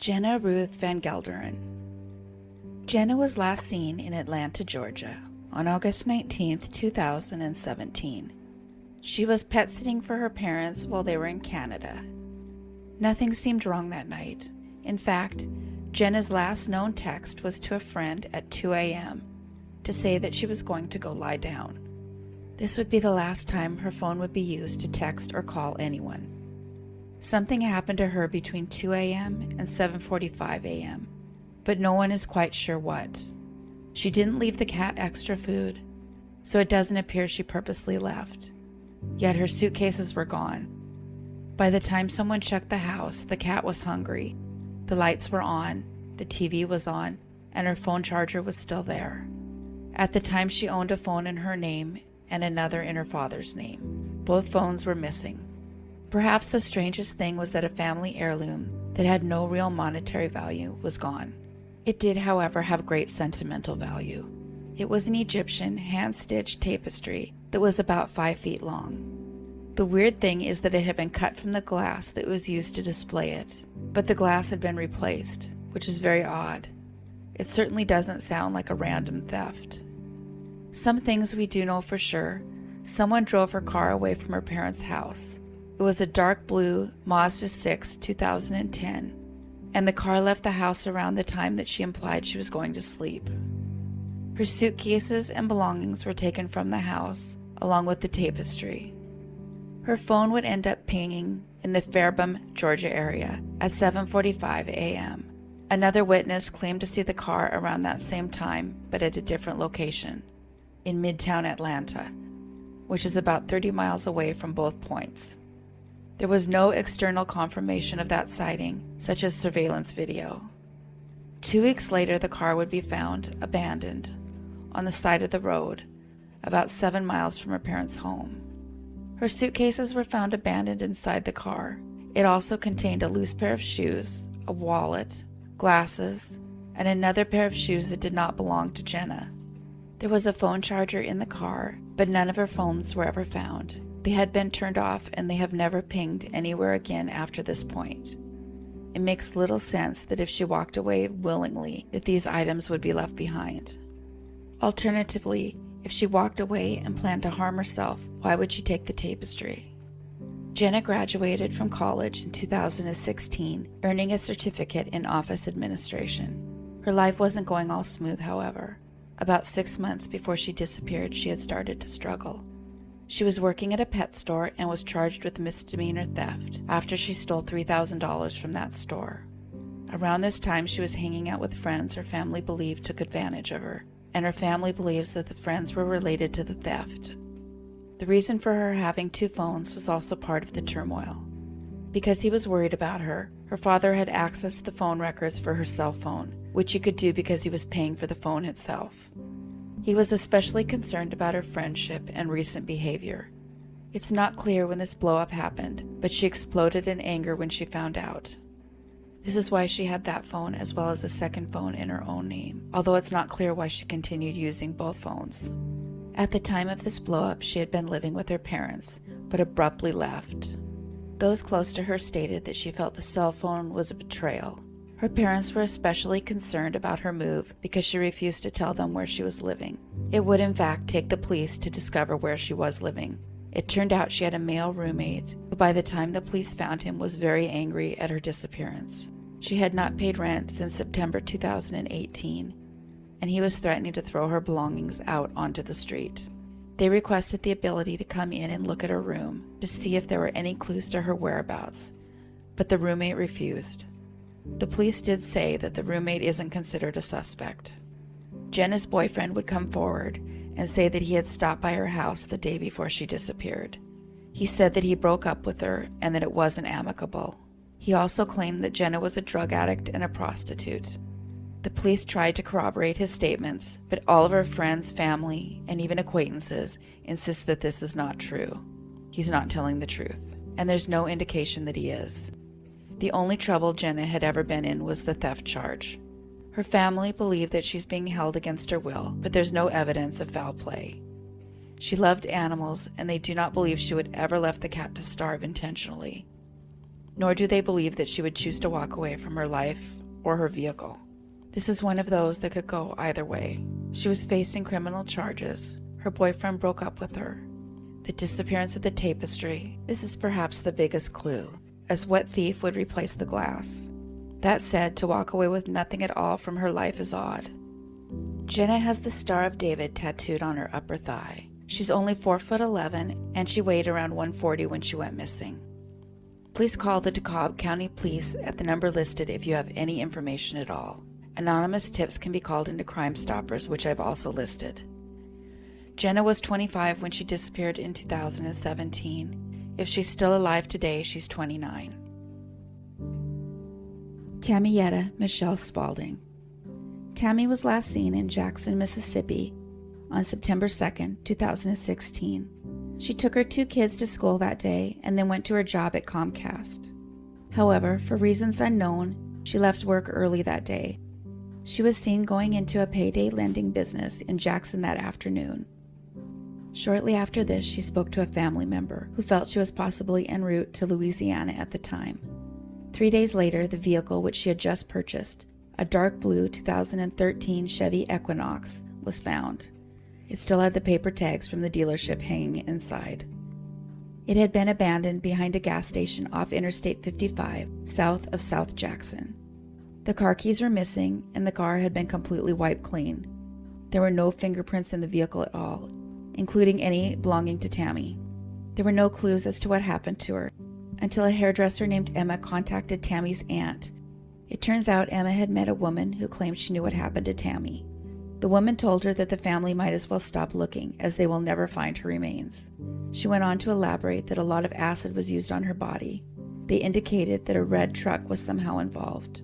Jenna Ruth Van Gelderen. Jenna was last seen in Atlanta, Georgia, on August 19, 2017. She was pet sitting for her parents while they were in Canada. Nothing seemed wrong that night. In fact, Jenna's last known text was to a friend at 2 a.m. to say that she was going to go lie down. This would be the last time her phone would be used to text or call anyone. Something happened to her between 2 a.m. and 7:45 a.m., but no one is quite sure what. She didn't leave the cat extra food, so it doesn't appear she purposely left. Yet her suitcases were gone. By the time someone checked the house, the cat was hungry. The lights were on, the TV was on, and her phone charger was still there. At the time, she owned a phone in her name and another in her father's name. Both phones were missing. Perhaps the strangest thing was that a family heirloom that had no real monetary value was gone. It did, however, have great sentimental value. It was an Egyptian hand-stitched tapestry that was about 5 feet long. The weird thing is that it had been cut from the glass that was used to display it, but the glass had been replaced, which is very odd. It certainly doesn't sound like a random theft. Some things we do know for sure. Someone drove her car away from her parents' house. It was a dark blue Mazda 6 2010, and the car left the house around the time that she implied she was going to sleep. Her suitcases and belongings were taken from the house, along with the tapestry. Her phone would end up pinging in the Fairburn, Georgia area at 7:45 a.m. Another witness claimed to see the car around that same time, but at a different location, in Midtown Atlanta, which is about 30 miles away from both points. There was no external confirmation of that sighting, such as surveillance video. 2 weeks later, the car would be found abandoned on the side of the road, about 7 miles from her parents' home. Her suitcases were found abandoned inside the car. It also contained a loose pair of shoes, a wallet, glasses, and another pair of shoes that did not belong to Jenna. There was a phone charger in the car, but none of her phones were ever found. They had been turned off and they have never pinged anywhere again after this point. It makes little sense that if she walked away willingly, that these items would be left behind. Alternatively, if she walked away and planned to harm herself, why would she take the tapestry? Jenna graduated from college in 2016, earning a certificate in office administration. Her life wasn't going all smooth, however. About 6 months before she disappeared, she had started to struggle. She was working at a pet store and was charged with misdemeanor theft after she stole $3,000 from that store. Around this time, she was hanging out with friends her family believed took advantage of her, and her family believes that the friends were related to the theft. The reason for her having 2 phones was also part of the turmoil. Because he was worried about her, her father had accessed the phone records for her cell phone, which he could do because he was paying for the phone itself. He was especially concerned about her friendship and recent behavior. It's not clear when this blow-up happened, but she exploded in anger when she found out. This is why she had that phone as well as a second phone in her own name, although it's not clear why she continued using both phones. At the time of this blow-up, she had been living with her parents, but abruptly left. Those close to her stated that she felt the cell phone was a betrayal. Her parents were especially concerned about her move because she refused to tell them where she was living. It would in fact take the police to discover where she was living. It turned out she had a male roommate who by the time the police found him was very angry at her disappearance. She had not paid rent since September 2018, and he was threatening to throw her belongings out onto the street. They requested the ability to come in and look at her room to see if there were any clues to her whereabouts, but the roommate refused. The police did say that the roommate isn't considered a suspect. Jenna's boyfriend would come forward and say that he had stopped by her house the day before she disappeared. He said that he broke up with her and that it wasn't amicable. He also claimed that Jenna was a drug addict and a prostitute. The police tried to corroborate his statements, but all of her friends, family, and even acquaintances insist that this is not true. He's not telling the truth, and there's no indication that he is. The only trouble Jenna had ever been in was the theft charge. Her family believe that she's being held against her will, but there's no evidence of foul play. She loved animals, and they do not believe she would ever left the cat to starve intentionally. nor do they believe that she would choose to walk away from her life or her vehicle. This is one of those that could go either way. She was facing criminal charges. Her boyfriend broke up with her. The disappearance of the tapestry. This is perhaps the biggest clue, as what thief would replace the glass? That said, to walk away with nothing at all from her life is odd. Jenna has the Star of David tattooed on her upper thigh. She's only 4'11", and she weighed around 140 when she went missing. Please call the DeKalb County Police at the number listed if you have any information at all. Anonymous tips can be called into Crime Stoppers, which I've also listed. Jenna was 25 when she disappeared in 2017. If she's still alive today, she's 29. Tammyetta Michelle Spaulding. Tammy was last seen in Jackson, Mississippi on September 2, 2016. She took her 2 kids to school that day and then went to her job at Comcast. However, for reasons unknown, she left work early that day. She was seen going into a payday lending business in Jackson that afternoon. Shortly after this, she spoke to a family member who felt she was possibly en route to Louisiana at the time. 3 days later, the vehicle which she had just purchased, a dark blue 2013 Chevy Equinox, was found. It still had the paper tags from the dealership hanging inside. It had been abandoned behind a gas station off Interstate 55, south of South Jackson. The car keys were missing, and the car had been completely wiped clean. There were no fingerprints in the vehicle at all, including any belonging to Tammy. There were no clues as to what happened to her, until a hairdresser named Emma contacted Tammy's aunt. It turns out Emma had met a woman who claimed she knew what happened to Tammy. The woman told her that the family might as well stop looking, as they will never find her remains. She went on to elaborate that a lot of acid was used on her body. They indicated that a red truck was somehow involved.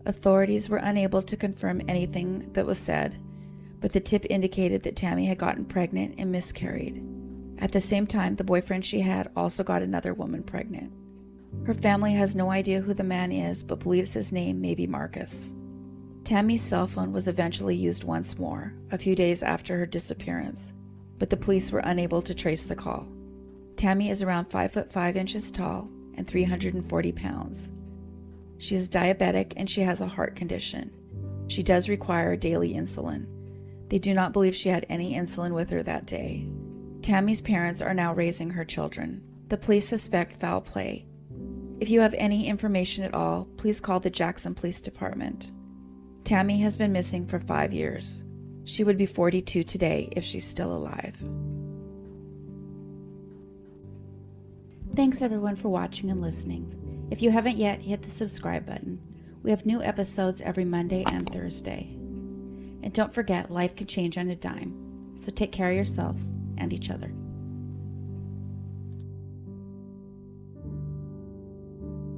Authorities were unable to confirm anything that was said, but the tip indicated that Tammy had gotten pregnant and miscarried. At the same time, the boyfriend she had also got another woman pregnant. Her family has no idea who the man is, but believes his name may be Marcus. Tammy's cell phone was eventually used once more, a few days after her disappearance, but the police were unable to trace the call. Tammy is around 5'5" tall and 340 pounds. She is diabetic and she has a heart condition. She does require daily insulin. They do not believe she had any insulin with her that day. Tammy's parents are now raising her children. The police suspect foul play. If you have any information at all, please call the Jackson Police Department. Tammy has been missing for 5 years. She would be 42 today if she's still alive. Thanks everyone for watching and listening. If you haven't yet, hit the subscribe button. We have new episodes every Monday and Thursday. And don't forget, life can change on a dime. So take care of yourselves and each other.